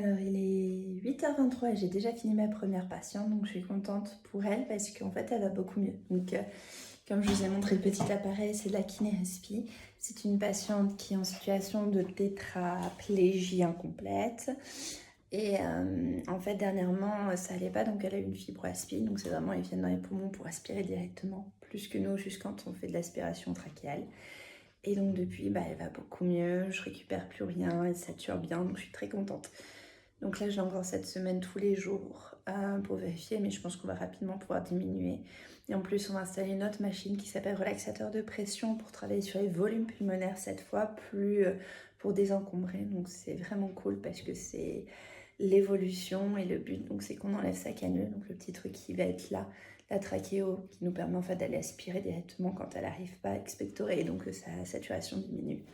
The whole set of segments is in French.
Alors, il est 8h23 et j'ai déjà fini ma première patiente, donc je suis contente pour elle parce qu'en fait, elle va beaucoup mieux. Donc, comme je vous ai montré le petit appareil, c'est de la kiné-respi. C'est une patiente qui est en situation de tétraplégie incomplète. Et en fait, dernièrement, ça allait pas, donc elle a eu une fibroaspie. Donc, c'est vraiment, ils viennent dans les poumons pour aspirer directement, plus que nous, juste quand on fait de l'aspiration trachéale. Et donc, depuis, elle va beaucoup mieux. Je récupère plus rien, elle sature bien, donc je suis très contente. Donc là, j'ai encore cette semaine tous les jours pour vérifier, mais je pense qu'on va rapidement pouvoir diminuer. Et en plus, on va installer une autre machine qui s'appelle relaxateur de pression pour travailler sur les volumes pulmonaires cette fois, plus pour désencombrer. Donc c'est vraiment cool parce que c'est l'évolution et le but, donc c'est qu'on enlève sa cannule, donc le petit truc qui va être là, la trachéo, qui nous permet en fait d'aller aspirer directement quand elle n'arrive pas à expectorer et donc que sa saturation diminue.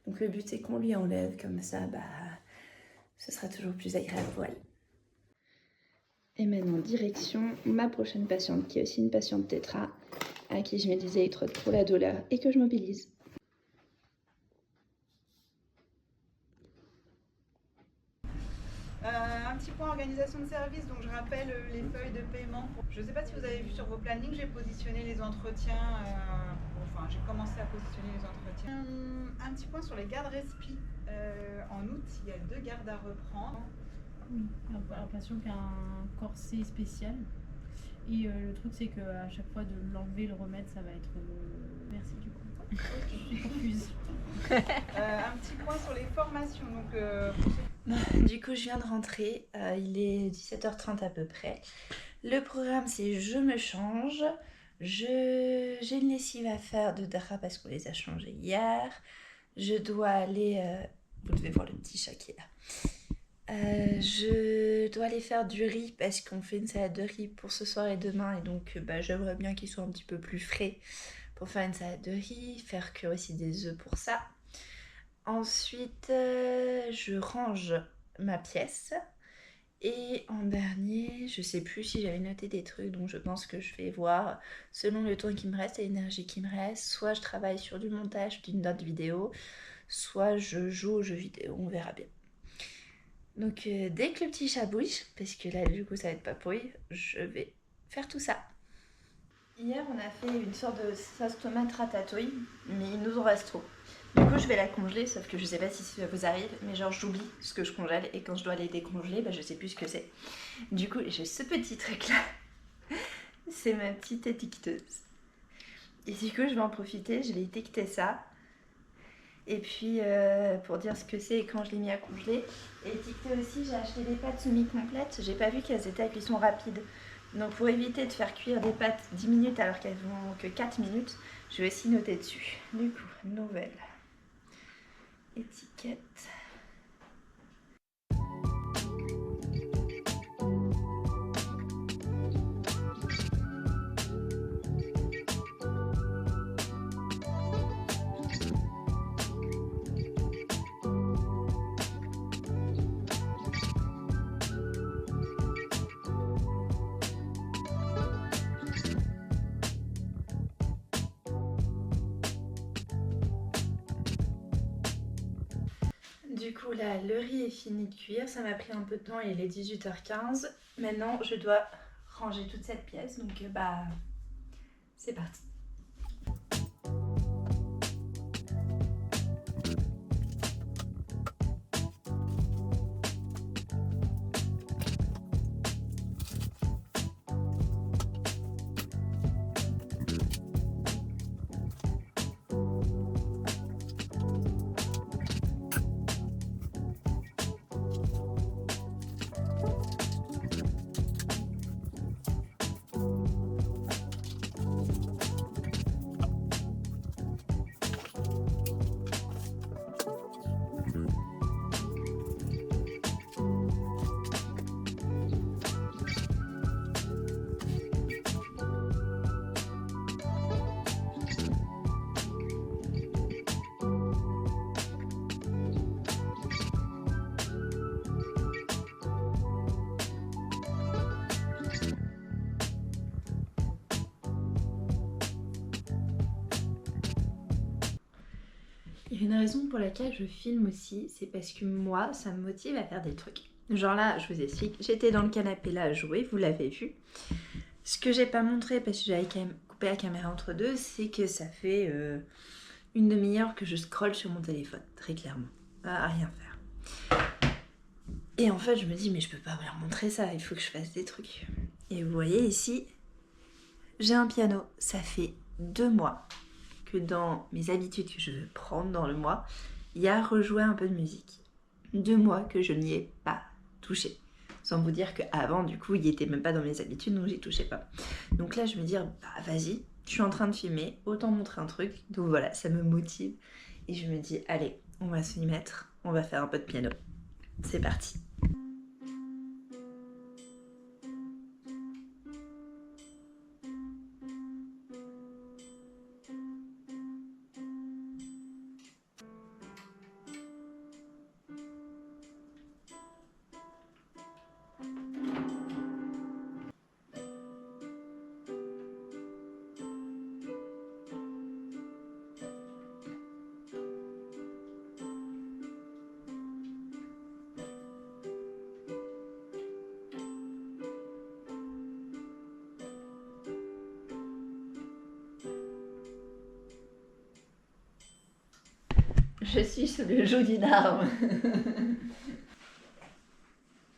Donc le but c'est qu'on lui enlève comme ça, ce sera toujours plus agréable pour elle. Et maintenant, direction ma prochaine patiente, qui est aussi une patiente tétra, à qui je mets des électrodes pour la douleur et que je mobilise. Un petit point organisation de service, donc je rappelle les feuilles de paiement. Je ne sais pas si vous avez vu sur vos plannings, j'ai positionné les entretiens, j'ai commencé à positionner les entretiens. Un petit point sur les gardes respi. En août, il y a 2 gardes à reprendre. Oui, un patient qui a un corset spécial. Et le truc, c'est qu'à chaque fois de l'enlever, le remettre, ça va être... Merci du coup. Je suis confuse. Un petit point sur les formations. Donc, Du coup, je viens de rentrer. Il est 17h30 à peu près. Le programme, c'est je me change. J'ai une lessive à faire de drap parce qu'on les a changés hier. Je dois aller... vous devez voir le petit chat qui est là. Je dois aller faire du riz parce qu'on fait une salade de riz pour ce soir et demain. Et donc, j'aimerais bien qu'il soit un petit peu plus frais pour faire une salade de riz. Faire cuire aussi des œufs pour ça. Ensuite, je range ma pièce. Et en dernier, je sais plus si j'avais noté des trucs, donc je pense que je vais voir selon le temps qui me reste et l'énergie qui me reste. Soit je travaille sur du montage d'une note vidéo, soit je joue aux jeux vidéo, on verra bien. Donc dès que le petit chat bouge, parce que là du coup ça va être pas pourri, je vais faire tout ça. Hier on a fait une sorte de sauce tomate ratatouille, mais il nous en reste trop. Du coup je vais la congeler, sauf que je sais pas si ça vous arrive, mais genre j'oublie ce que je congèle et quand je dois les décongeler, je sais plus ce que c'est. Du coup j'ai ce petit truc là, c'est ma petite étiqueteuse. Et du coup je vais en profiter, je vais étiqueter ça. Et puis pour dire ce que c'est et quand je l'ai mis à congeler. Et étiqueter aussi, j'ai acheté des pâtes semi-complètes. J'ai pas vu qu'elles étaient à cuisson rapide. Donc pour éviter de faire cuire des pâtes 10 minutes alors qu'elles vont que 4 minutes, je vais aussi noter dessus. Du coup, nouvelle étiquette. Du coup là, le riz est fini de cuire, ça m'a pris un peu de temps, il est 18h15. Maintenant, je dois ranger toute cette pièce, donc c'est parti. Il y a une raison pour laquelle je filme aussi, c'est parce que moi, ça me motive à faire des trucs. Genre là, je vous explique, j'étais dans le canapé là à jouer, vous l'avez vu. Ce que j'ai pas montré parce que j'avais quand même coupé la caméra entre deux, c'est que ça fait une demi-heure que je scrolle sur mon téléphone, très clairement, à rien faire. Et en fait, je me dis, mais je peux pas vous leur montrer ça, il faut que je fasse des trucs. Et vous voyez ici, j'ai un piano, ça fait 2 mois que dans mes habitudes que je veux prendre dans le mois, il y a rejouer un peu de musique. 2 mois que je n'y ai pas touché. Sans vous dire qu'avant, du coup, il était même pas dans mes habitudes, donc j'y touchais pas. Donc là, je me dis, bah vas-y, je suis en train de filmer, autant montrer un truc. Donc voilà, ça me motive. Et je me dis, allez, on va s'y mettre, on va faire un peu de piano. C'est parti. Je suis sous le joug d'une arme.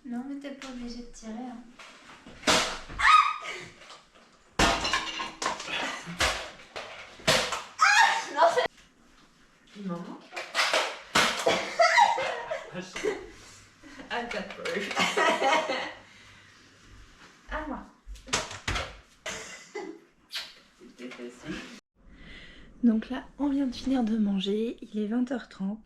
Non, mais t'es pas obligé de tirer. Hein. Non, c'est... Il m'en manque. I've got proof. À moi. Donc là, on vient de finir de manger, il est 20h30.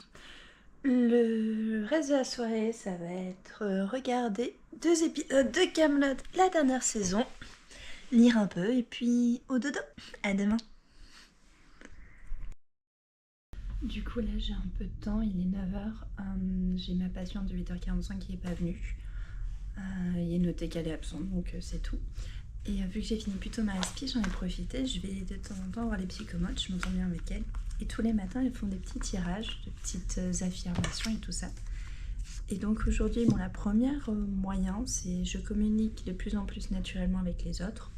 Le reste de la soirée, ça va être regarder 2 épisodes de Kaamelott, la dernière saison, lire un peu et puis au dodo. À demain. Du coup là j'ai un peu de temps, il est 9h, j'ai ma patiente de 8h45 qui n'est pas venue. Il est noté qu'elle est absente donc c'est tout. Et vu que j'ai fini plutôt ma respi, j'en ai profité, je vais de temps en temps voir les psychomotes, je m'entends bien avec elles. Et tous les matins, elles font des petits tirages, de petites affirmations et tout ça. Et donc aujourd'hui, bon, la première moyen, c'est je communique de plus en plus naturellement avec les autres.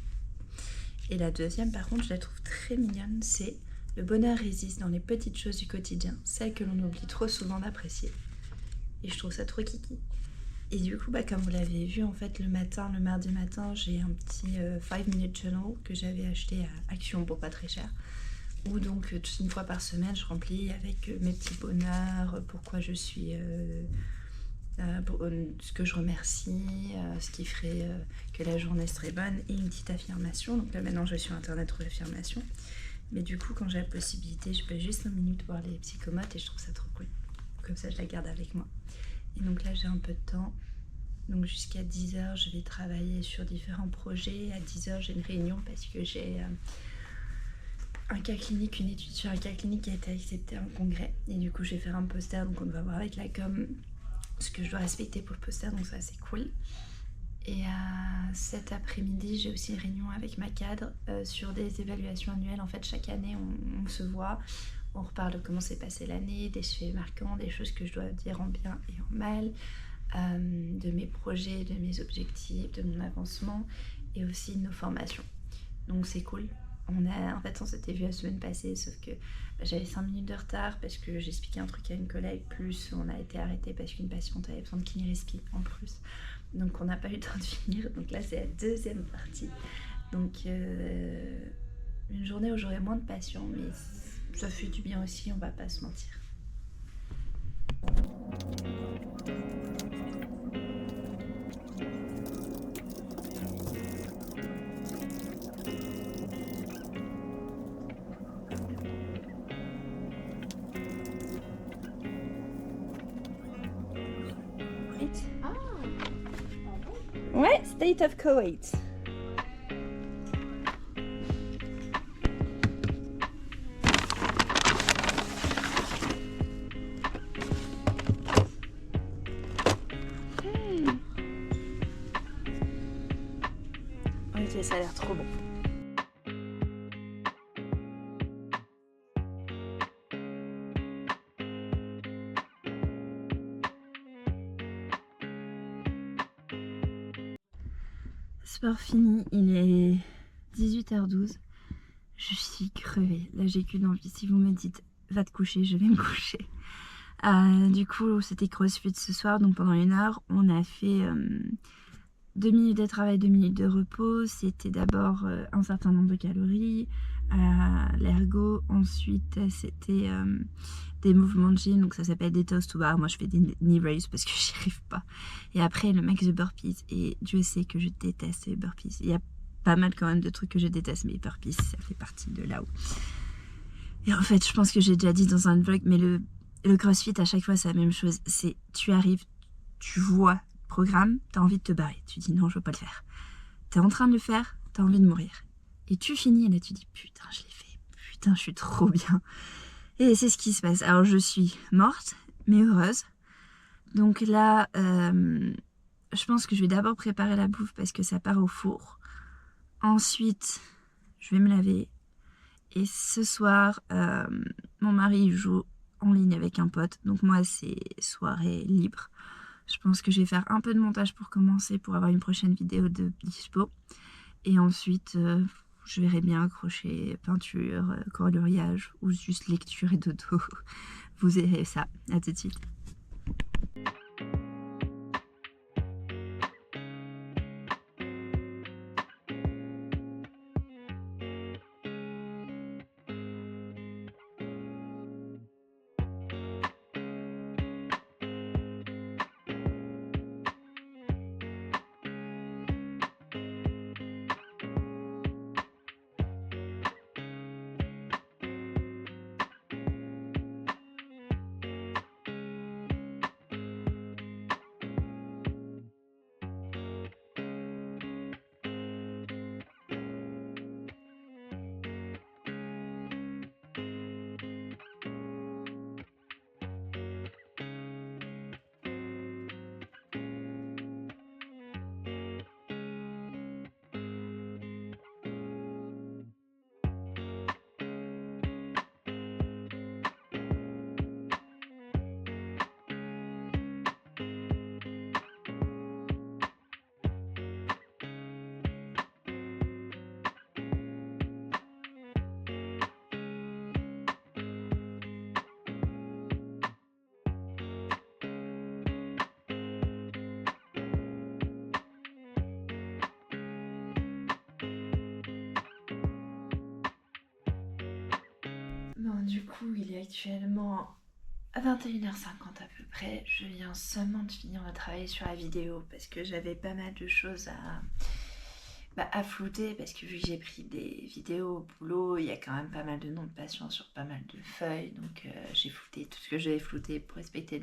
Et la deuxième, par contre, je la trouve très mignonne, c'est le bonheur réside dans les petites choses du quotidien, celles que l'on oublie trop souvent d'apprécier. Et je trouve ça trop kiki. Et du coup, comme vous l'avez vu, en fait, le mardi matin, j'ai un petit 5-minute journal que j'avais acheté à Action pour pas très cher. Où donc, une fois par semaine, je remplis avec mes petits bonheurs, pourquoi je suis... ce que je remercie, ce qui ferait que la journée serait bonne, et une petite affirmation. Donc là, maintenant, je suis sur Internet pour l'affirmation. Mais du coup, quand j'ai la possibilité, je peux juste 5 minutes voir les psychomotes et je trouve ça trop cool. Comme ça, je la garde avec moi. Et donc là, j'ai un peu de temps. Donc jusqu'à 10h, je vais travailler sur différents projets. À 10h, j'ai une réunion parce que j'ai un cas clinique, une étude sur un cas clinique qui a été accepté en congrès. Et du coup, je vais faire un poster. Donc on va voir avec la com ce que je dois respecter pour le poster. Donc ça, c'est cool. Et cet après-midi, j'ai aussi une réunion avec ma cadre sur des évaluations annuelles. En fait, chaque année, on se voit. On reparle de comment s'est passée l'année, des faits marquants, des choses que je dois dire en bien et en mal, de mes projets, de mes objectifs, de mon avancement et aussi de nos formations. Donc c'est cool. En fait, on s'était vu la semaine passée, sauf que j'avais 5 minutes de retard parce que j'expliquais un truc à une collègue, plus on a été arrêté parce qu'une patiente avait besoin de kiné-respi en plus. Donc on n'a pas eu le temps de finir. Donc là, c'est la deuxième partie. Donc une journée où j'aurai moins de patients, mais ça fait du bien aussi, on va pas se mentir. Ouais, State of Kuwait. Ok, ça a l'air trop bon. Sport fini, il est 18h12. Je suis crevée. Là, j'ai qu'une envie. Si vous me dites va te coucher, je vais me coucher. Du coup, c'était CrossFit ce soir. Donc pendant 1 heure, on a fait 2 minutes de travail, 2 minutes de repos. C'était d'abord un certain nombre de calories, l'ergo. Ensuite, c'était des mouvements de gym. Donc ça s'appelle des toast to bar. Moi, je fais des knee raises parce que j'y arrive pas. Et après, le max de burpees. Et Dieu sait que je déteste les burpees. Il y a pas mal quand même de trucs que je déteste, mais les burpees, ça fait partie de là-haut. Et en fait, je pense que j'ai déjà dit dans un vlog, mais le CrossFit, à chaque fois, c'est la même chose. C'est, tu arrives, tu vois le programme, t'as envie de te barrer. Tu dis non, je veux pas le faire. T'es en train de le faire, t'as envie de mourir. Et tu finis, et là, tu dis putain, je l'ai fait. Putain, je suis trop bien. Et c'est ce qui se passe. Alors, je suis morte, mais heureuse. Donc là, je pense que je vais d'abord préparer la bouffe parce que ça part au four. Ensuite, je vais me laver. Et ce soir, mon mari joue en ligne avec un pote. Donc moi, c'est soirée libre. Je pense que je vais faire un peu de montage pour commencer, pour avoir une prochaine vidéo de dispo. Et ensuite, je verrai bien crochet, peinture, coloriage ou juste lecture et dodo. Vous verrez ça. À tout de suite. Bon, du coup, il est actuellement à 21h50 à peu près. Je viens seulement de finir de travailler sur la vidéo parce que j'avais pas mal de choses à flouter, parce que vu que j'ai pris des vidéos au boulot, il y a quand même pas mal de noms de patients sur pas mal de feuilles. Donc j'ai flouté tout ce que j'avais flouté pour respecter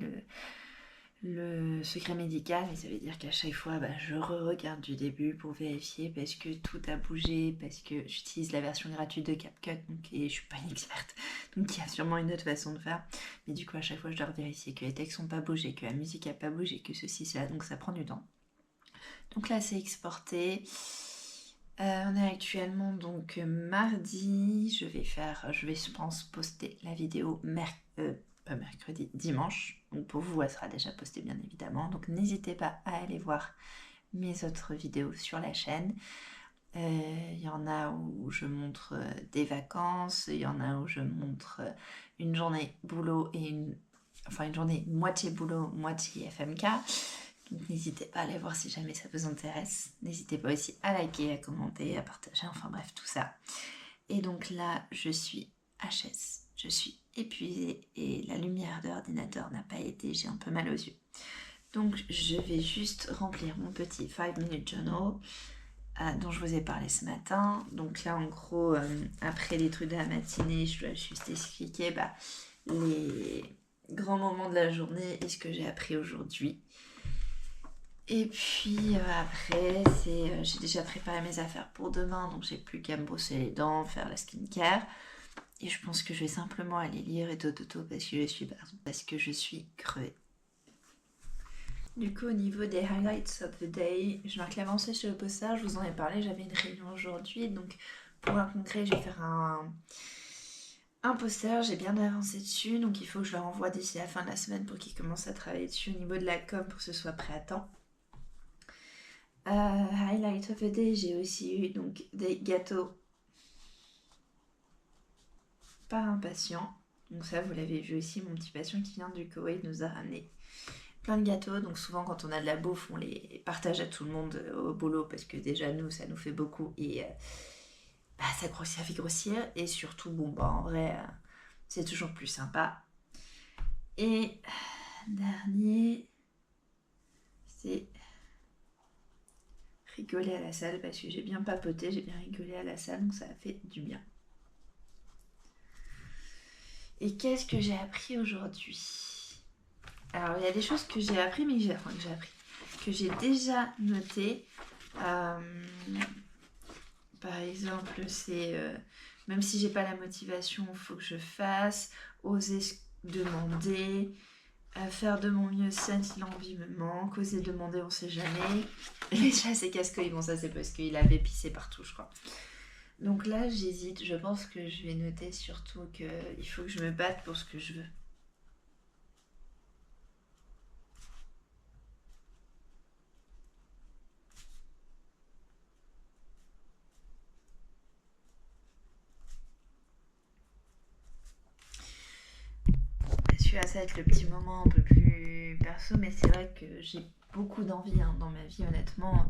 le secret médical, et ça veut dire qu'à chaque fois je regarde du début pour vérifier, parce que tout a bougé, parce que j'utilise la version gratuite de CapCut, et je suis pas une experte, donc il y a sûrement une autre façon de faire, mais du coup à chaque fois je dois vérifier que les textes n'ont pas bougé, que la musique n'a pas bougé, que ceci, cela, donc ça prend du temps. Donc là c'est exporté. On est actuellement donc mardi. Je vais je pense poster la vidéo dimanche. Donc pour vous, elle sera déjà postée bien évidemment. Donc n'hésitez pas à aller voir mes autres vidéos sur la chaîne. Il y en a où je montre des vacances, il y en a où je montre une journée boulot et une journée moitié boulot, moitié FMK. Donc n'hésitez pas à aller voir si jamais ça vous intéresse. N'hésitez pas aussi à liker, à commenter, à partager, enfin bref, tout ça. Et donc là, je suis HS, je suis épuisée et la lumière de l'ordinateur n'a pas aidé, j'ai un peu mal aux yeux. Donc je vais juste remplir mon petit 5-minute journal dont je vous ai parlé ce matin. Donc là, en gros, après les trucs de la matinée, je dois juste expliquer les grands moments de la journée et ce que j'ai appris aujourd'hui. Et puis après, j'ai déjà préparé mes affaires pour demain, donc j'ai plus qu'à me brosser les dents, faire la skincare. Et je pense que je vais simplement aller lire et dodo parce que je suis crevée. Du coup, au niveau des highlights of the day, je marque l'avancée sur le poster, je vous en ai parlé, j'avais une réunion aujourd'hui, donc pour un concret, je vais faire un poster, j'ai bien avancé dessus, donc il faut que je le renvoie d'ici la fin de la semaine pour qu'il commence à travailler dessus au niveau de la com pour que ce soit prêt à temps. Highlight Start of the Day, j'ai aussi eu donc des gâteaux par un patient. Donc ça, vous l'avez vu aussi, mon petit patient qui vient du Koweït nous a ramené plein de gâteaux. Donc souvent, quand on a de la bouffe, on les partage à tout le monde au boulot parce que déjà, nous, ça nous fait beaucoup et ça fait grossir. Et surtout, en vrai, c'est toujours plus sympa. Et dernier, c'est rigoler à la salle parce que j'ai bien papoté, j'ai bien rigolé à la salle, donc ça a fait du bien. Et qu'est-ce que j'ai appris aujourd'hui? Alors, il y a des choses que j'ai appris, mais que j'ai déjà notées. Par exemple, c'est même si j'ai pas la motivation, il faut que je fasse, oser demander, faire de mon mieux si l'envie me manque, oser demander, on sait jamais. Les chats, c'est casse-couilles, bon ça c'est parce qu'il avait pissé partout, je crois. Donc là, j'hésite, je pense que je vais noter surtout qu'il faut que je me batte pour ce que je veux. Celui-là, ça va être le petit moment un peu plus perso, mais c'est vrai que j'ai beaucoup d'envie dans ma vie, honnêtement.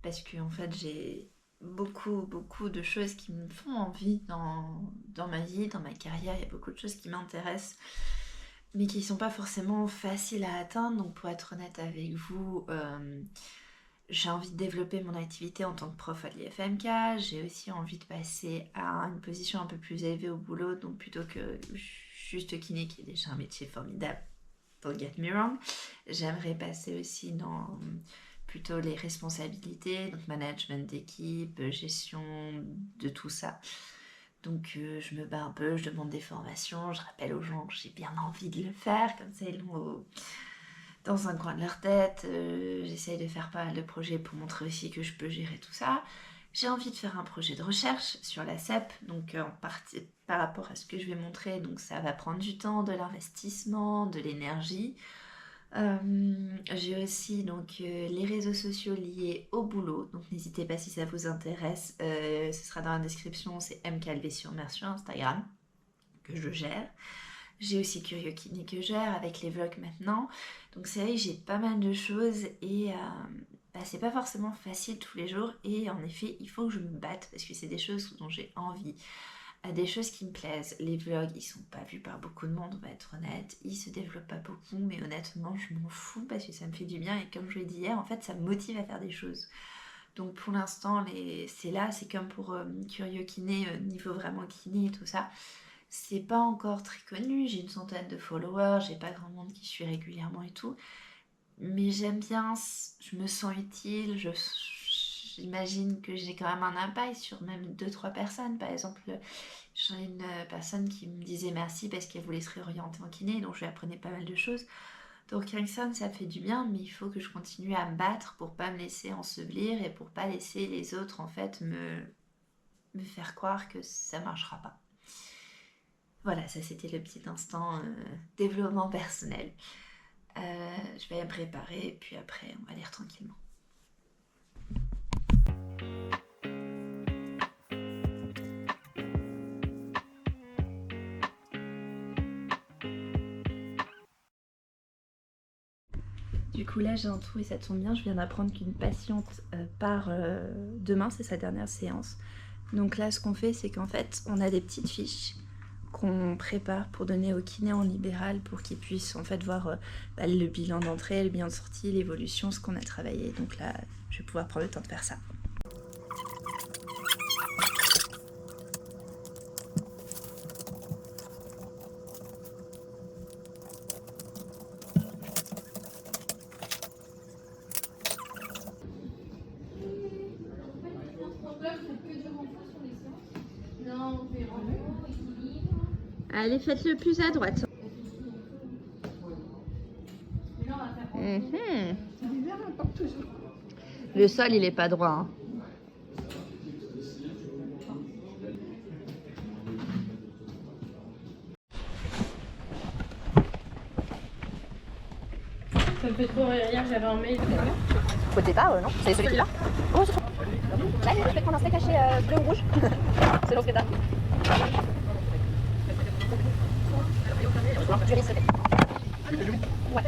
Parce que en fait, j'ai beaucoup de choses qui me font envie dans ma vie, dans ma carrière. Il y a beaucoup de choses qui m'intéressent, mais qui ne sont pas forcément faciles à atteindre. Donc pour être honnête avec vous, j'ai envie de développer mon activité en tant que prof à l'IFMK. J'ai aussi envie de passer à une position un peu plus élevée au boulot, donc plutôt que juste kiné, qui est déjà un métier formidable, don't get me wrong. J'aimerais passer aussi dans plutôt les responsabilités, donc management d'équipe, gestion de tout ça. Donc je me bats un peu, je demande des formations, je rappelle aux gens que j'ai bien envie de le faire, comme ça ils l'ont dans un coin de leur tête. J'essaye de faire pas mal de projets pour montrer aussi que je peux gérer tout ça. J'ai envie de faire un projet de recherche sur la CEP, donc en partie par rapport à ce que je vais montrer, donc ça va prendre du temps, de l'investissement, de l'énergie. J'ai aussi donc les réseaux sociaux liés au boulot, donc n'hésitez pas si ça vous intéresse, ce sera dans la description, c'est mcalvé-sur-mer sur Instagram que je gère. J'ai aussi Curieux Kiné que je gère avec les vlogs maintenant, donc c'est vrai que j'ai pas mal de choses et c'est pas forcément facile tous les jours et en effet il faut que je me batte parce que c'est des choses dont j'ai envie. Des choses qui me plaisent. Les vlogs, ils sont pas vus par beaucoup de monde, on va être honnête. Ils se développent pas beaucoup, mais honnêtement, je m'en fous parce que ça me fait du bien. Et comme je l'ai dit hier, en fait, ça me motive à faire des choses. Donc pour l'instant, c'est là, c'est comme pour Curieux Kiné, niveau vraiment kiné et tout ça. C'est pas encore très connu, j'ai une centaine de followers, j'ai pas grand monde qui suit régulièrement et tout. Mais j'aime bien, je me sens utile, j'imagine que j'ai quand même un impact sur même 2-3 personnes. Par exemple, j'ai une personne qui me disait merci parce qu'elle voulait se réorienter en kiné, donc je lui apprenais pas mal de choses. Donc rien que ça me fait du bien, mais il faut que je continue à me battre pour pas me laisser ensevelir et pour pas laisser les autres en fait me faire croire que ça marchera pas. Voilà, ça c'était le petit instant développement personnel. Je vais me préparer et puis après on va lire tranquillement. Du coup là j'ai un trou et ça tombe bien, je viens d'apprendre qu'une patiente part demain, c'est sa dernière séance. Donc là ce qu'on fait c'est qu'en fait on a des petites fiches qu'on prépare pour donner au kiné en libéral pour qu'il puisse en fait voir le bilan d'entrée, le bilan de sortie, l'évolution, ce qu'on a travaillé. Donc là je vais pouvoir prendre le temps de faire ça. Allez, faites le plus à droite. Le sol, il est pas droit. Hein. Ça me fait trop rire. Hier, j'avais un mail. Au départ, non. C'est celui-là. Oh, c'est trop. Là, je vais prendre un steak haché bleu ou rouge. Selon ce que t'as. Du riz sauté. Ouais.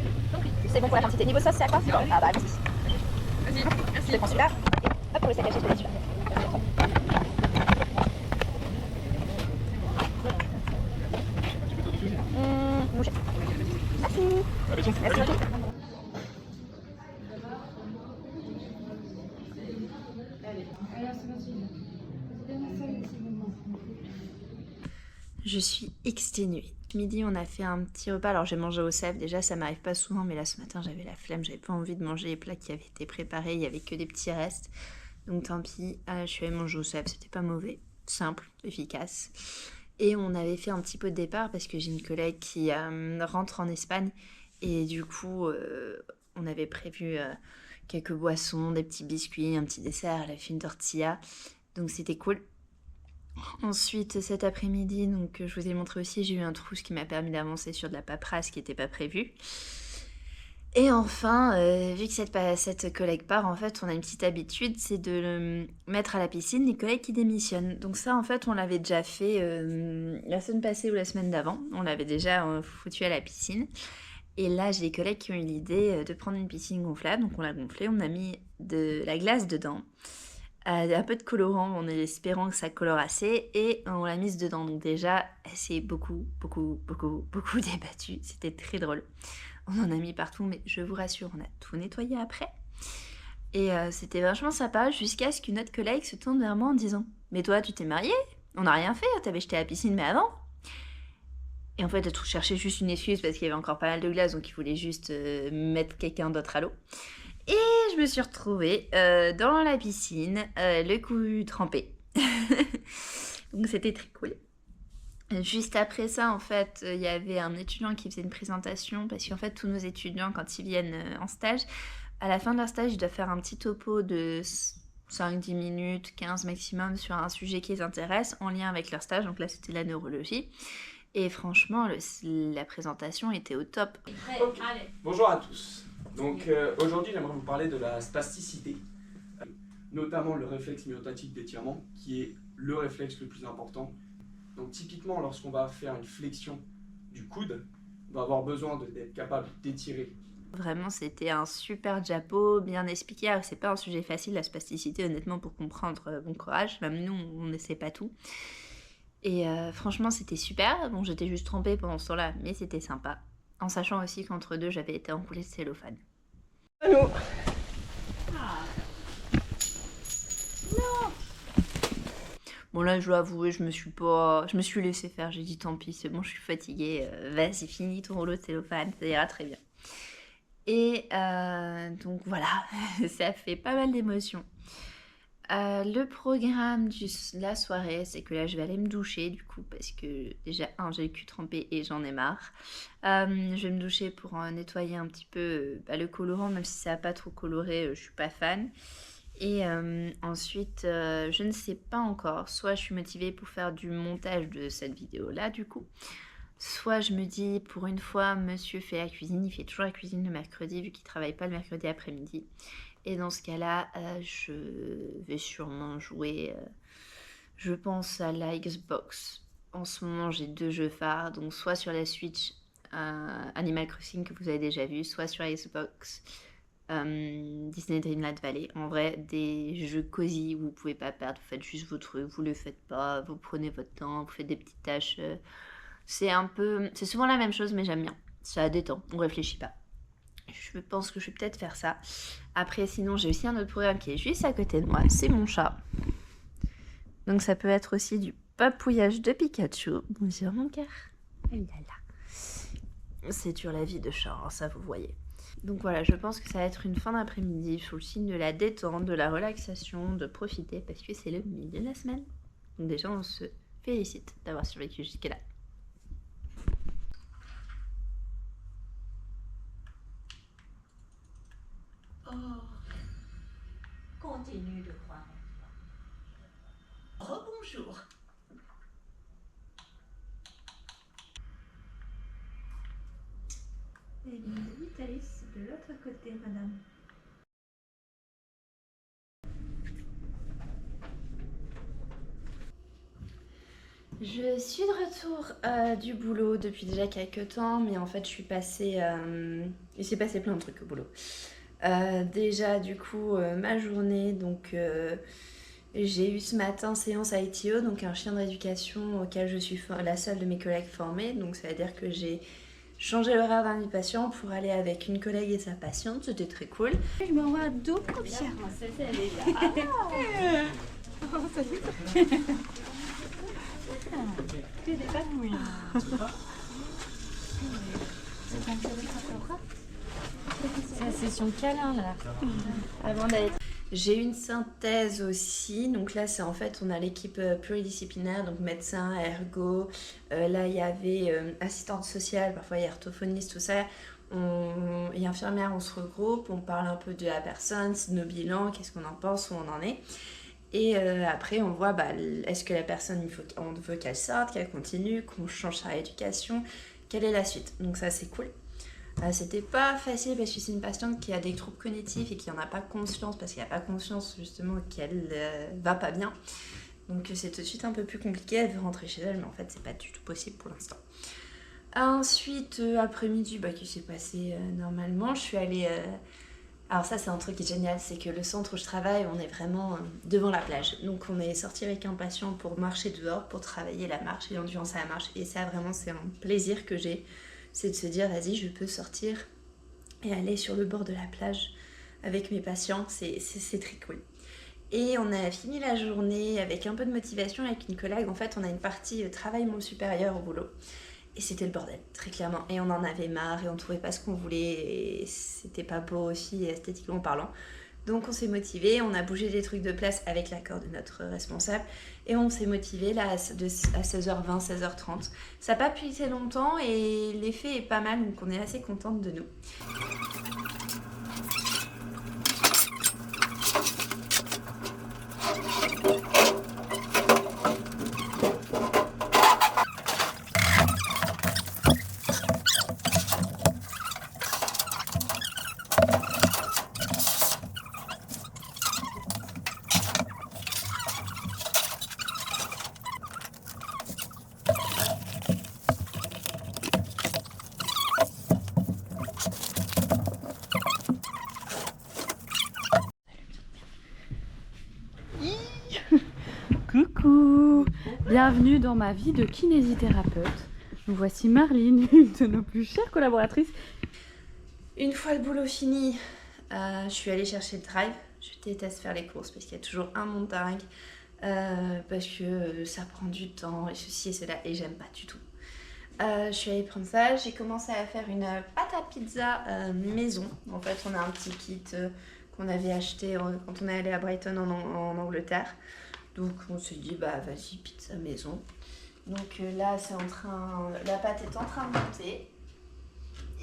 C'est bon pour la quantité. Niveau sauce, c'est à quoi? Ah bah, merci. Je te prends celui-là. Et hop, pour le steak haché, je te dis celui-là. Bouger. Merci. Merci beaucoup. Je suis exténuée. Midi, on a fait un petit repas. Alors, j'ai mangé au CEF. Déjà, ça m'arrive pas souvent, mais là, ce matin, j'avais la flemme. J'avais pas envie de manger les plats qui avaient été préparés. Il y avait que des petits restes. Donc, tant pis. Je suis allée manger au CEF. C'était pas mauvais. Simple, efficace. Et on avait fait un petit peu de départ parce que j'ai une collègue qui rentre en Espagne. Et du coup, on avait prévu quelques boissons, des petits biscuits, un petit dessert. Elle a fait une tortilla. Donc, c'était cool. Ensuite, cet après-midi, donc je vous ai montré aussi, j'ai eu un trou, ce qui m'a permis d'avancer sur de la paperasse qui n'était pas prévue. Et enfin, vu que cette collègue part, en fait, on a une petite habitude, c'est de mettre à la piscine les collègues qui démissionnent. Donc ça, en fait, on l'avait déjà fait la semaine passée ou la semaine d'avant. On l'avait déjà foutu à la piscine. Et là, j'ai des collègues qui ont eu l'idée de prendre une piscine gonflable. Donc on l'a gonflée, on a mis de la glace dedans. Un peu de colorant en espérant que ça colore assez et on l'a mise dedans. Donc déjà, elle s'est beaucoup débattue. C'était très drôle. On en a mis partout, mais je vous rassure, on a tout nettoyé après. Et c'était vachement sympa jusqu'à ce qu'une autre collègue se tourne vers moi en disant « Mais toi, tu t'es mariée? On n'a rien fait, t'avais jeté à la piscine, mais avant ?» Et en fait, elle cherchait juste une excuse parce qu'il y avait encore pas mal de glace, donc il voulait juste mettre quelqu'un d'autre à l'eau. Et je me suis retrouvée dans la piscine, le cou trempé. Donc c'était très cool. Juste après ça, en fait, il y avait un étudiant qui faisait une présentation parce qu'en fait, tous nos étudiants, quand ils viennent en stage, à la fin de leur stage, ils doivent faire un petit topo de 5-10 minutes, 15 maximum sur un sujet qui les intéresse en lien avec leur stage. Donc là, c'était la neurologie. Et franchement, la présentation était au top. Okay. Bonjour à tous. Donc aujourd'hui, j'aimerais vous parler de la spasticité, notamment le réflexe myotatique d'étirement, qui est le réflexe le plus important. Donc typiquement, lorsqu'on va faire une flexion du coude, on va avoir besoin d'être capable d'étirer. Vraiment, c'était un super diapo, bien expliqué. Alors, c'est pas un sujet facile, la spasticité, honnêtement, pour comprendre. Bon courage, même nous, on ne sait pas tout. Et franchement, c'était super. Bon, j'étais juste trempée pendant ce temps-là, mais c'était sympa. En sachant aussi qu'entre deux, j'avais été enroulée de cellophane. Allô. Bon là, je dois avouer, je me suis laissée faire. J'ai dit tant pis, c'est bon, je suis fatiguée. Vas-y, finis ton rouleau de cellophane, ça ira très bien. Et donc voilà, ça fait pas mal d'émotions. Le programme de la soirée, c'est que là je vais aller me doucher du coup parce que déjà j'ai le cul trempé et j'en ai marre. Je vais me doucher pour nettoyer un petit peu le colorant, même si ça n'a pas trop coloré, je suis pas fan. Et ensuite, je ne sais pas encore, soit je suis motivée pour faire du montage de cette vidéo là du coup, soit je me dis pour une fois monsieur fait la cuisine, il fait toujours la cuisine le mercredi vu qu'il travaille pas le mercredi après-midi. Et dans ce cas-là, je vais sûrement jouer, je pense à la Xbox. En ce moment, j'ai 2 jeux phares, donc soit sur la Switch, Animal Crossing que vous avez déjà vu, soit sur la Xbox, Disney Dreamlight Valley. En vrai, des jeux cosy où vous pouvez pas perdre, vous faites juste vos trucs, vous le faites pas, vous prenez votre temps, vous faites des petites tâches. C'est souvent la même chose, mais j'aime bien. Ça détend, on réfléchit pas. Je pense que je vais peut-être faire ça. Après, sinon, j'ai aussi un autre programme qui est juste à côté de moi. C'est mon chat. Donc, ça peut être aussi du papouillage de Pikachu. Bonjour, mon cœur. Oh là là. C'est dur la vie de chat, hein, ça vous voyez. Donc voilà, je pense que ça va être une fin d'après-midi sous le signe de la détente, de la relaxation, de profiter parce que c'est le milieu de la semaine. Donc déjà, on se félicite d'avoir survécu jusque-là. Continue de croire en toi. Rebonjour. Et bien, Alice, de l'autre côté, madame. Je suis de retour du boulot depuis déjà quelques temps, mais en fait je suis passée... il s'est passé plein de trucs au boulot. Déjà du coup ma journée, donc j'ai eu ce matin séance à ITO, donc un chien de rééducation auquel je suis la seule de mes collègues formée, donc ça veut dire que j'ai changé l'horaire d'un des patients pour aller avec une collègue et sa patiente, c'était très cool. Je me vois dos paupières. C'est la session câlin là. Avant d'aller. J'ai une synthèse aussi, donc là c'est en fait on a l'équipe pluridisciplinaire, donc médecin, ergo, là il y avait assistante sociale, parfois il y a orthophoniste, tout ça, et infirmière, on se regroupe, on parle un peu de la personne, de nos bilans, qu'est-ce qu'on en pense, où on en est. Et après on voit est-ce que la personne, on veut qu'elle sorte, qu'elle continue, qu'on change sa rééducation, quelle est la suite, donc ça c'est cool. C'était pas facile parce que c'est une patiente qui a des troubles cognitifs et qui en a pas conscience parce qu'elle a pas conscience justement qu'elle va pas bien. Donc c'est tout de suite un peu plus compliqué, elle veut rentrer chez elle mais en fait c'est pas du tout possible pour l'instant. Ensuite après-midi qui s'est passé normalement, je suis allée... Alors ça c'est un truc qui est génial, c'est que le centre où je travaille on est vraiment devant la plage. Donc on est sorti avec un patient pour marcher dehors, pour travailler la marche et l'endurance à la marche. Et ça vraiment c'est un plaisir que j'ai. C'est de se dire, vas-y, je peux sortir et aller sur le bord de la plage avec mes patients, c'est très cool. Et on a fini la journée avec un peu de motivation avec une collègue. En fait, on a une partie travail monde supérieur au boulot. Et c'était le bordel, très clairement. Et on en avait marre et on trouvait pas ce qu'on voulait. Et c'était pas beau aussi, esthétiquement parlant. Donc on s'est motivé, on a bougé des trucs de place avec l'accord de notre responsable et on s'est motivé là à 16h20, 16h30. Ça n'a pas pu être longtemps et l'effet est pas mal, donc on est assez contente de nous. Coucou, bienvenue dans ma vie de kinésithérapeute. Nous voici Marline, une de nos plus chères collaboratrices. Une fois le boulot fini, je suis allée chercher le drive. Je déteste faire les courses parce qu'il y a toujours un monde dingue, parce que ça prend du temps et ceci et cela et j'aime pas du tout. Je suis allée prendre ça, j'ai commencé à faire une pâte à pizza maison. En fait on a un petit kit qu'on avait acheté quand on est allé à Brighton en Angleterre. Donc on s'est dit vas-y pizza maison. Donc là la pâte est en train de monter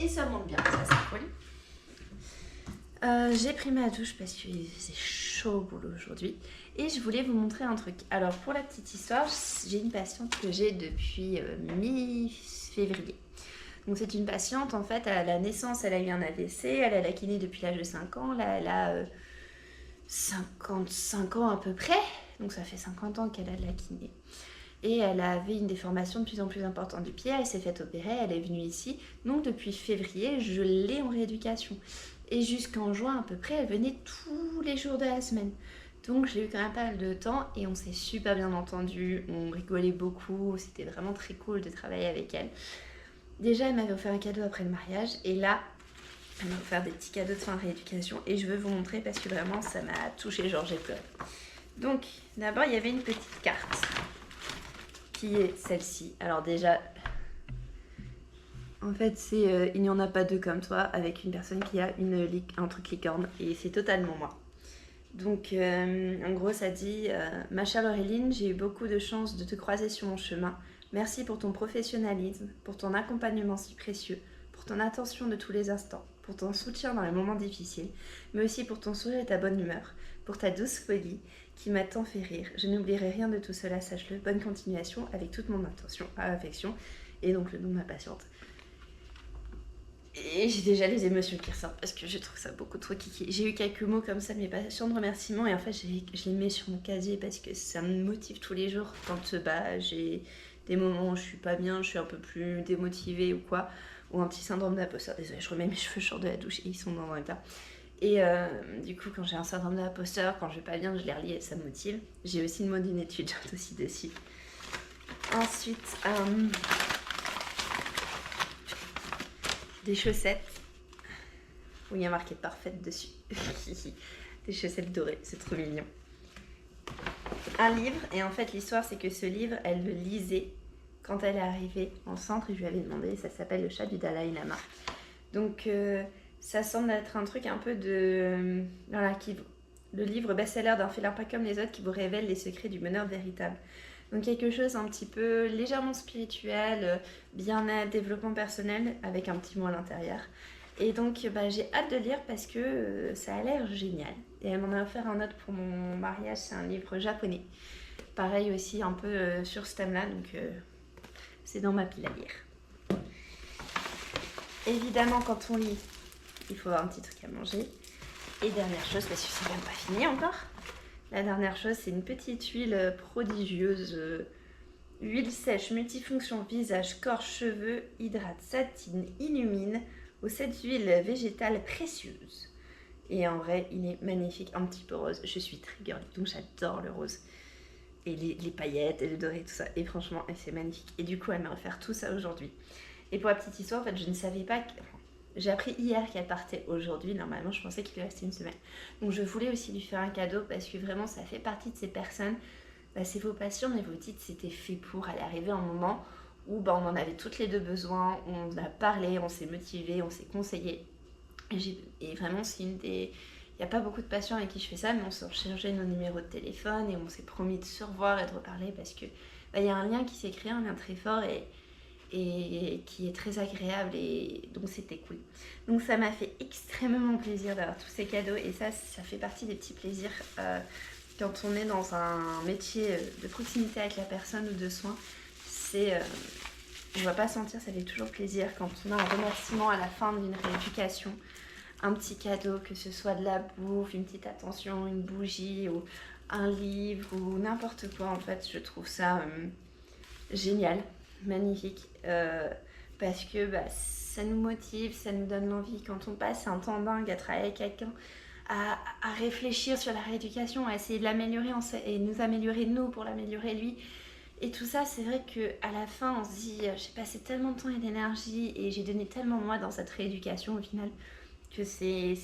et ça monte bien, ça c'est cool. J'ai pris ma douche parce que c'est chaud au boulot aujourd'hui et je voulais vous montrer un truc. Alors pour la petite histoire, j'ai une patiente que j'ai depuis mi-février. Donc c'est une patiente en fait à la naissance, elle a eu un AVC, elle a la kiné depuis l'âge de 5 ans, là elle a 55 ans à peu près. Donc ça fait 50 ans qu'elle a de la kiné. Et elle avait une déformation de plus en plus importante du pied, elle s'est faite opérer, elle est venue ici. Donc depuis février, je l'ai en rééducation. Et jusqu'en juin à peu près, elle venait tous les jours de la semaine. Donc j'ai eu quand même pas mal de temps et on s'est super bien entendu, on rigolait beaucoup, c'était vraiment très cool de travailler avec elle. Déjà elle m'avait offert un cadeau après le mariage et là elle m'a offert des petits cadeaux de fin de rééducation et je veux vous montrer parce que vraiment ça m'a touchée, genre j'ai pleuré. Donc d'abord il y avait une petite carte qui est celle-ci. Alors déjà en fait c'est il n'y en a pas deux comme toi avec une personne qui a un truc licorne et c'est totalement moi. Donc en gros ça dit ma chère Auréline, j'ai eu beaucoup de chance de te croiser sur mon chemin. Merci pour ton professionnalisme, pour ton accompagnement si précieux, pour ton attention de tous les instants, pour ton soutien dans les moments difficiles, mais aussi pour ton sourire et ta bonne humeur, pour ta douce folie qui m'a tant fait rire. Je n'oublierai rien de tout cela, sache-le. Bonne continuation avec toute mon affection et donc le nom de ma patiente. Et j'ai déjà les émotions qui ressortent parce que je trouve ça beaucoup trop kiki. J'ai eu quelques mots comme ça de mes patients de remerciements et en fait je les mets sur mon casier parce que ça me motive tous les jours quand j'ai des moments où je suis pas bien, je suis un peu plus démotivée ou quoi, ou un petit syndrome d'imposteur. Désolée, je remets mes cheveux, je sors de la douche et ils sont dans un état. Et du coup, quand j'ai un syndrome d'imposteur, quand je vais pas bien, je les relis et ça me motive. J'ai aussi le mot d'une étude, j'ai aussi dessus. Ensuite, des chaussettes où il y a marqué parfaite dessus. Des chaussettes dorées, c'est trop mignon. Un livre, et en fait l'histoire c'est que ce livre, elle le lisait quand elle est arrivée en centre et je lui avais demandé, ça s'appelle Le chat du Dalai Lama. Donc ça semble être un truc un peu de... Voilà, le livre best-seller d'un félin pas comme les autres qui vous révèle les secrets du bonheur véritable. Donc quelque chose un petit peu légèrement spirituel, bien-être, développement personnel, avec un petit mot à l'intérieur. Et donc j'ai hâte de lire parce que ça a l'air génial. Et elle m'en a offert un autre pour mon mariage, c'est un livre japonais. Pareil aussi un peu sur ce thème-là, donc c'est dans ma pile à lire. Évidemment quand on lit, il faut avoir un petit truc à manger. Et dernière chose, parce que c'est même pas fini encore. La dernière chose, c'est une petite huile prodigieuse. Huile sèche, multifonction, visage, corps, cheveux, hydrate, satine, illumine aux 7 huiles végétales précieuses. Et en vrai, il est magnifique, un petit peu rose. Je suis très girly, donc j'adore le rose. Et les paillettes, et le doré, tout ça. Et franchement, c'est magnifique. Et du coup, elle m'a offert tout ça aujourd'hui. Et pour la petite histoire, en fait, je ne savais pas... J'ai appris hier qu'elle partait aujourd'hui. Normalement, je pensais qu'il lui restait une semaine. Donc, je voulais aussi lui faire un cadeau parce que vraiment, ça fait partie de ces personnes. C'est vos passions, mais vous dites c'était fait pour. Elle est arrivée à un moment où on en avait toutes les deux besoin. On a parlé, on s'est motivé, on s'est conseillé. Et vraiment, c'est une des... Il n'y a pas beaucoup de patients avec qui je fais ça, mais on s'est changé nos numéros de téléphone et on s'est promis de se revoir et de reparler parce que y a un lien qui s'est créé, un lien très fort et qui est très agréable et donc c'était cool. Donc ça m'a fait extrêmement plaisir d'avoir tous ces cadeaux et ça fait partie des petits plaisirs quand on est dans un métier de proximité avec la personne ou de soins. On ne va pas sentir, ça fait toujours plaisir quand on a un remerciement à la fin d'une rééducation, un petit cadeau, que ce soit de la bouffe, une petite attention, une bougie ou un livre ou n'importe quoi. En fait, je trouve ça génial, magnifique, parce que ça nous motive, ça nous donne l'envie quand on passe un temps dingue à travailler avec quelqu'un, à réfléchir sur la rééducation, à essayer de l'améliorer et nous améliorer nous pour l'améliorer lui. Et tout ça, c'est vrai qu'à la fin, on se dit, j'ai passé tellement de temps et d'énergie et j'ai donné tellement de moi dans cette rééducation au final que c'est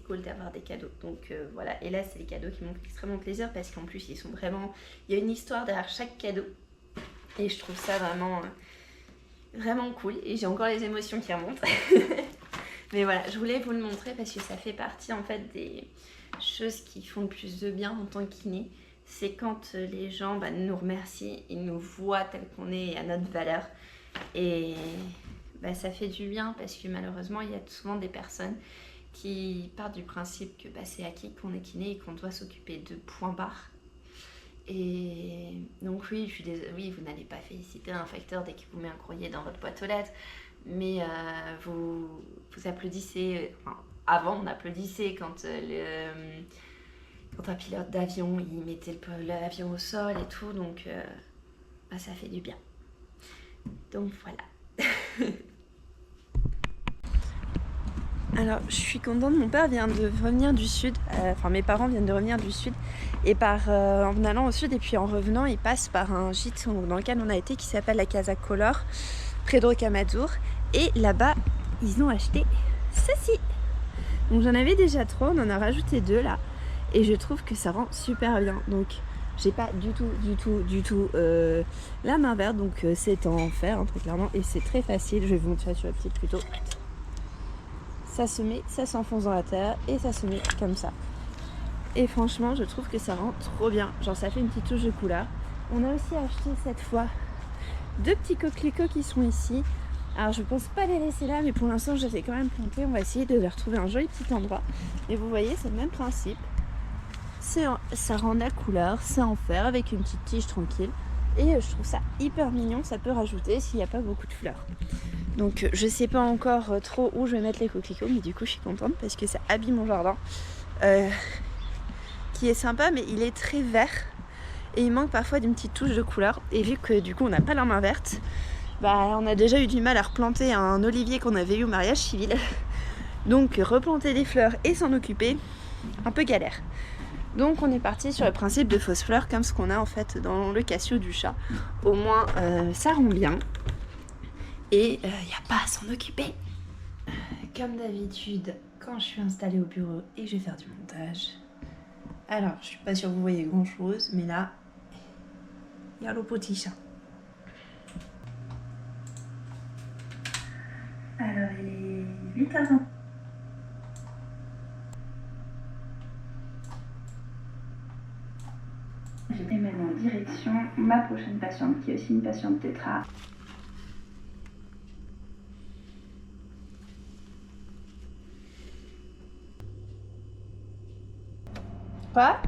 cool d'avoir des cadeaux. Donc voilà, et là, c'est les cadeaux qui m'ont fait extrêmement plaisir parce qu'en plus, ils sont vraiment... Il y a une histoire derrière chaque cadeau et je trouve ça vraiment, vraiment cool et j'ai encore les émotions qui remontent. Mais voilà, je voulais vous le montrer parce que ça fait partie en fait des choses qui font le plus de bien en tant qu'iné. C'est quand les gens nous remercient, ils nous voient tel qu'on est et à notre valeur. Et ça fait du bien parce que malheureusement, il y a souvent des personnes qui partent du principe que c'est acquis qu'on est kiné et qu'on doit s'occuper de point barre. Et donc oui, je suis désolée, oui, vous n'allez pas féliciter un facteur dès qu'il vous met un courrier dans votre boîte aux lettres, mais vous applaudissez, enfin, avant on applaudissait quand un pilote d'avion, il mettait l'avion au sol et tout, donc ça fait du bien. Donc voilà. Alors, je suis contente, mon père vient de revenir du sud, mes parents viennent de revenir du sud, et en allant au sud et puis en revenant, ils passent par un gîte dans lequel on a été qui s'appelle la Casa Color, près de Rocamadour, et là-bas, ils ont acheté ceci. Donc j'en avais déjà 3, on en a rajouté 2 là. Et je trouve que ça rend super bien. Donc j'ai pas du tout la main verte. Donc c'est en fer très clairement. Et c'est très facile. Je vais vous montrer sur la petite plutôt. Ça se met, ça s'enfonce dans la terre. Et ça se met comme ça. Et franchement je trouve que ça rend trop bien. Genre ça fait une petite touche de couleur. On a aussi acheté cette fois 2 petits coquelicots qui sont ici. Alors je pense pas les laisser là. Mais pour l'instant je les ai quand même plantés. On va essayer de leur trouver un joli petit endroit. Et vous voyez c'est le même principe. Ça rend la couleur, c'est en fer avec une petite tige tranquille et je trouve ça hyper mignon, ça peut rajouter s'il n'y a pas beaucoup de fleurs. Donc je sais pas encore trop où je vais mettre les coquelicots, mais du coup je suis contente parce que ça habille mon jardin qui est sympa, mais il est très vert et il manque parfois d'une petite touche de couleur. Et vu que du coup on n'a pas la main verte, bah on a déjà eu du mal à replanter un olivier qu'on avait eu au mariage civil. Donc replanter des fleurs et s'en occuper, un peu galère. Donc on est parti sur le principe de fausses fleurs comme ce qu'on a en fait dans le cassio du chat. Au moins ça rend bien et il n'y a pas à s'en occuper. Comme d'habitude, quand je suis installée au bureau et que je vais faire du montage, alors je suis pas sûre que vous voyez grand chose, mais là il y a le petit chat. Alors il est 8h20. Je vais maintenant en direction ma prochaine patiente qui est aussi une patiente tétra. Quoi ?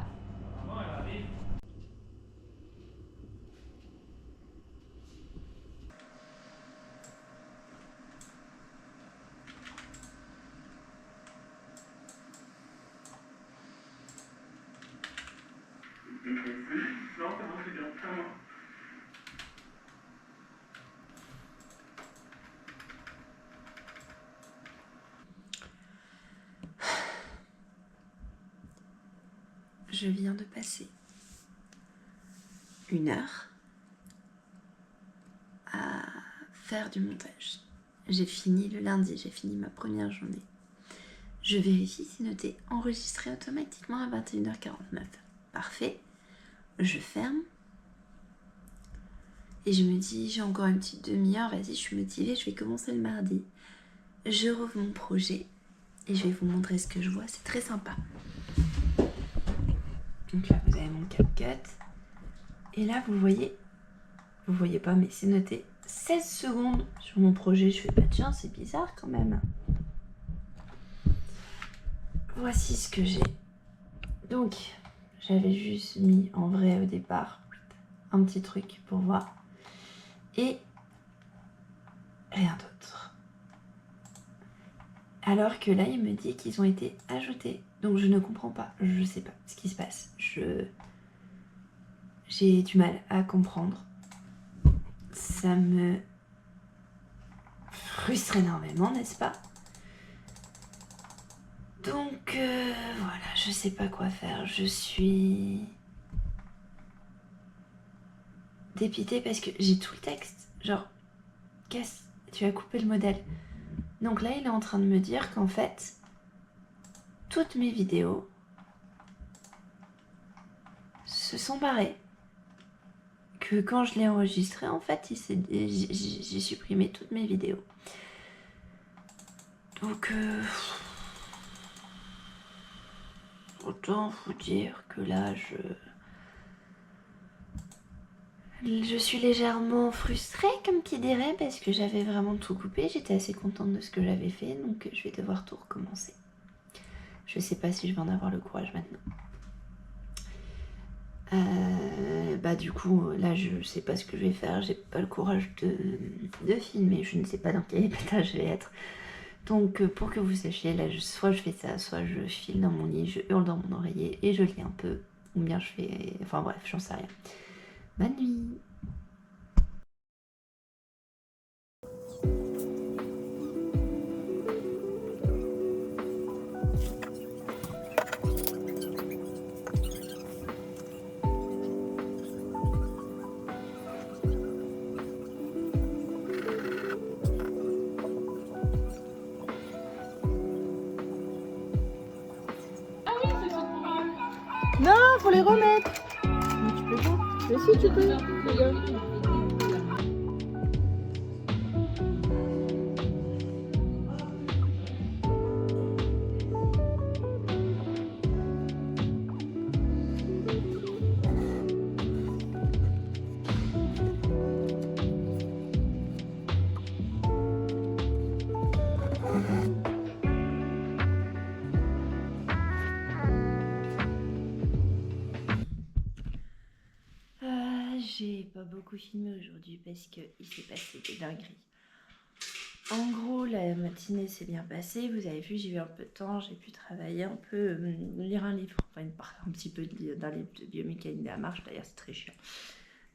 Je viens de passer 1 heure à faire du montage. J'ai fini le lundi, j'ai fini ma première journée. Je vérifie si noté enregistré automatiquement à 21h49. Parfait. Je ferme. Et je me dis, j'ai encore une petite demi-heure, vas-y, je suis motivée, je vais commencer le mardi. Je rouvre mon projet et je vais vous montrer ce que je vois, c'est très sympa. Donc là, vous avez mon CapCut. Et là, vous voyez pas, mais c'est noté 16 secondes sur mon projet. Je fais pas, tiens, c'est bizarre quand même. Voici ce que j'ai. Donc, j'avais juste mis en vrai au départ un petit truc pour voir. Et rien d'autre. Alors que là, il me dit qu'ils ont été ajoutés. Donc je ne comprends pas, je sais pas ce qui se passe. J'ai du mal à comprendre. Ça me frustre énormément, n'est-ce pas? Donc voilà, je sais pas quoi faire. Je suis dépitée parce que j'ai tout le texte. Genre, tu as coupé le modèle. Donc là, il est en train de me dire qu'en fait, toutes mes vidéos se sont barrées. Que quand je l'ai enregistré, en fait, j'ai supprimé toutes mes vidéos. Donc, autant vous dire que là, je suis légèrement frustrée, comme qui dirait, parce que j'avais vraiment tout coupé. J'étais assez contente de ce que j'avais fait, donc je vais devoir tout recommencer. Je sais pas si je vais en avoir le courage maintenant. Bah du coup, là, je sais pas ce que je vais faire. J'ai pas le courage de filmer. Je ne sais pas dans quel état je vais être. Donc, pour que vous sachiez, là, soit je fais ça, soit je file dans mon lit, je hurle dans mon oreiller et je lis un peu. Ou bien je fais... Enfin bref, j'en sais rien. Bonne nuit. Non, faut les remettre. Mais tu peux pas. Mais si, tu peux. Regarde. J'ai pas beaucoup filmé aujourd'hui parce qu'il s'est passé des dingueries. En gros, la matinée s'est bien passée. Vous avez vu, j'ai eu un peu de temps, j'ai pu travailler un peu, lire un livre, enfin un petit peu d'un livre de biomécanique de la marche. D'ailleurs, c'est très chiant.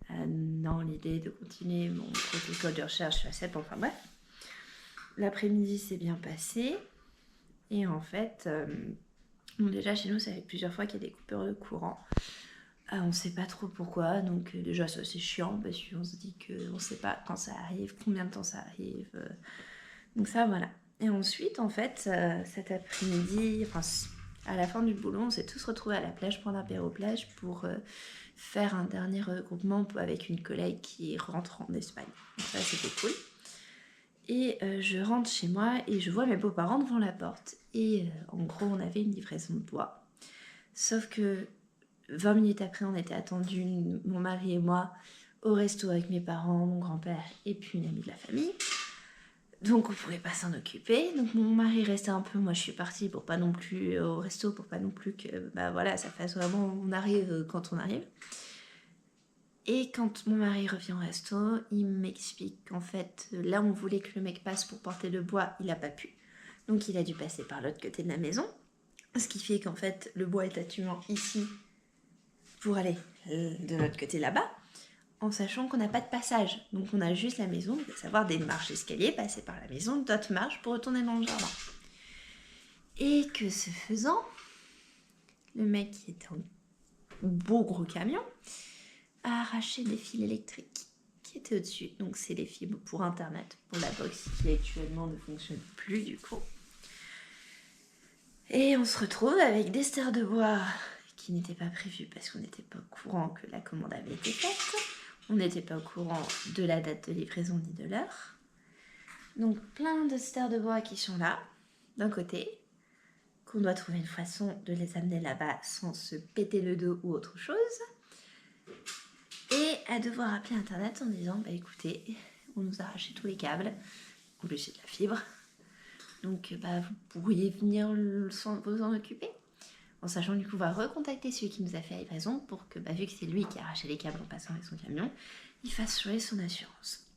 Dans l'idée de continuer mon protocole de recherche sur la CEP, enfin bref. L'après-midi s'est bien passé. Et en fait, bon, déjà chez nous, ça fait plusieurs fois qu'il y a des coupures de courant. On ne sait pas trop pourquoi, donc déjà ça c'est chiant parce qu'on se dit qu'on ne sait pas quand ça arrive, combien de temps ça arrive. Donc ça voilà. Et ensuite en fait, cet après-midi, enfin à la fin du boulot, on s'est tous retrouvés à la plage, prendre un apéro plage pour faire un dernier regroupement avec une collègue qui rentre en Espagne. Donc ça c'était cool. Et je rentre chez moi et je vois mes beaux-parents devant la porte. Et en gros, on avait une livraison de bois. Sauf que 20 minutes après, on était attendus, mon mari et moi, au resto avec mes parents, mon grand-père et puis une amie de la famille. Donc on pouvait pas s'en occuper. Donc mon mari restait un peu, moi je suis partie pour pas non plus au resto, pour pas non plus que ça fasse vraiment on arrive quand on arrive. Et quand mon mari revient au resto, il m'explique qu'en fait, là on voulait que le mec passe pour porter le bois, il a pas pu. Donc il a dû passer par l'autre côté de la maison. Ce qui fait qu'en fait, le bois est attenant ici pour aller de l'autre côté là-bas, en sachant qu'on n'a pas de passage. Donc on a juste la maison, à savoir des marches d'escalier, passer par la maison, d'autres marches pour retourner dans le jardin. Et que ce faisant, le mec qui était en beau gros camion a arraché des fils électriques qui étaient au-dessus. Donc c'est les fibres pour internet, pour la box qui actuellement ne fonctionne plus du coup. Et on se retrouve avec des stères de bois qui n'étaient pas prévus parce qu'on n'était pas au courant que la commande avait été faite. On n'était pas au courant de la date de livraison ni de l'heure. Donc plein de stères de bois qui sont là, d'un côté, qu'on doit trouver une façon de les amener là-bas sans se péter le dos ou autre chose. Et à devoir appeler Internet en disant, écoutez, on nous a arraché tous les câbles, en plus c'est de la fibre, donc vous pourriez venir vous en occuper. En sachant du coup, on va recontacter celui qui nous a fait la livraison pour que, vu que c'est lui qui a arraché les câbles en passant avec son camion, il fasse jouer son assurance.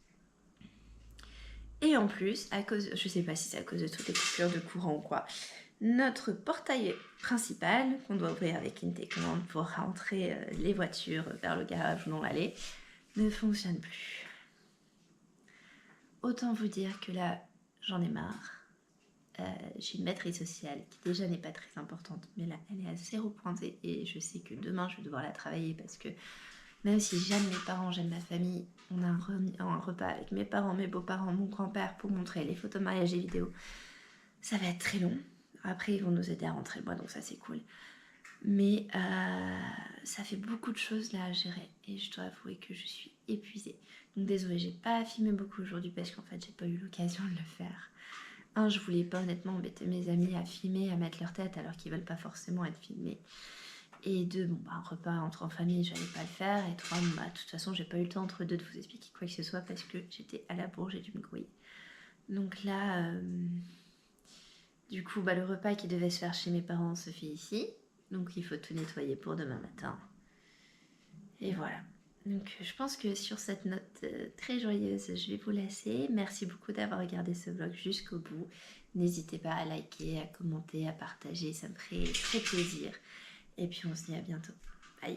Et en plus, à cause, je sais pas si c'est à cause de toutes les coupures de courant ou quoi, notre portail principal, qu'on doit ouvrir avec une télécommande pour rentrer les voitures vers le garage ou dans l'allée, ne fonctionne plus. Autant vous dire que là, j'en ai marre. J'ai une maîtrise sociale qui déjà n'est pas très importante, mais là elle est à 0 pointée et je sais que demain je vais devoir la travailler parce que même si j'aime mes parents, j'aime ma famille, on a un repas avec mes parents, mes beaux-parents, mon grand-père pour montrer les photos mariage et vidéos. Ça va être très long. Après ils vont nous aider à rentrer le mois, donc ça c'est cool. Mais ça fait beaucoup de choses là à gérer et je dois avouer que je suis épuisée. Donc désolée, j'ai pas filmé beaucoup aujourd'hui parce qu'en fait j'ai pas eu l'occasion de le faire. Je voulais pas honnêtement embêter mes amis à filmer, à mettre leur tête alors qu'ils veulent pas forcément être filmés. Et 2, un repas en famille, j'allais pas le faire. Et 3, de toute façon, j'ai pas eu le temps entre deux de vous expliquer quoi que ce soit parce que j'étais à la bourre, j'ai dû me grouiller. Donc là, du coup, le repas qui devait se faire chez mes parents se fait ici. Donc il faut tout nettoyer pour demain matin. Et voilà. Donc je pense que sur cette note très joyeuse, je vais vous laisser. Merci beaucoup d'avoir regardé ce vlog jusqu'au bout. N'hésitez pas à liker, à commenter, à partager, ça me ferait très plaisir. Et puis on se dit à bientôt. Bye.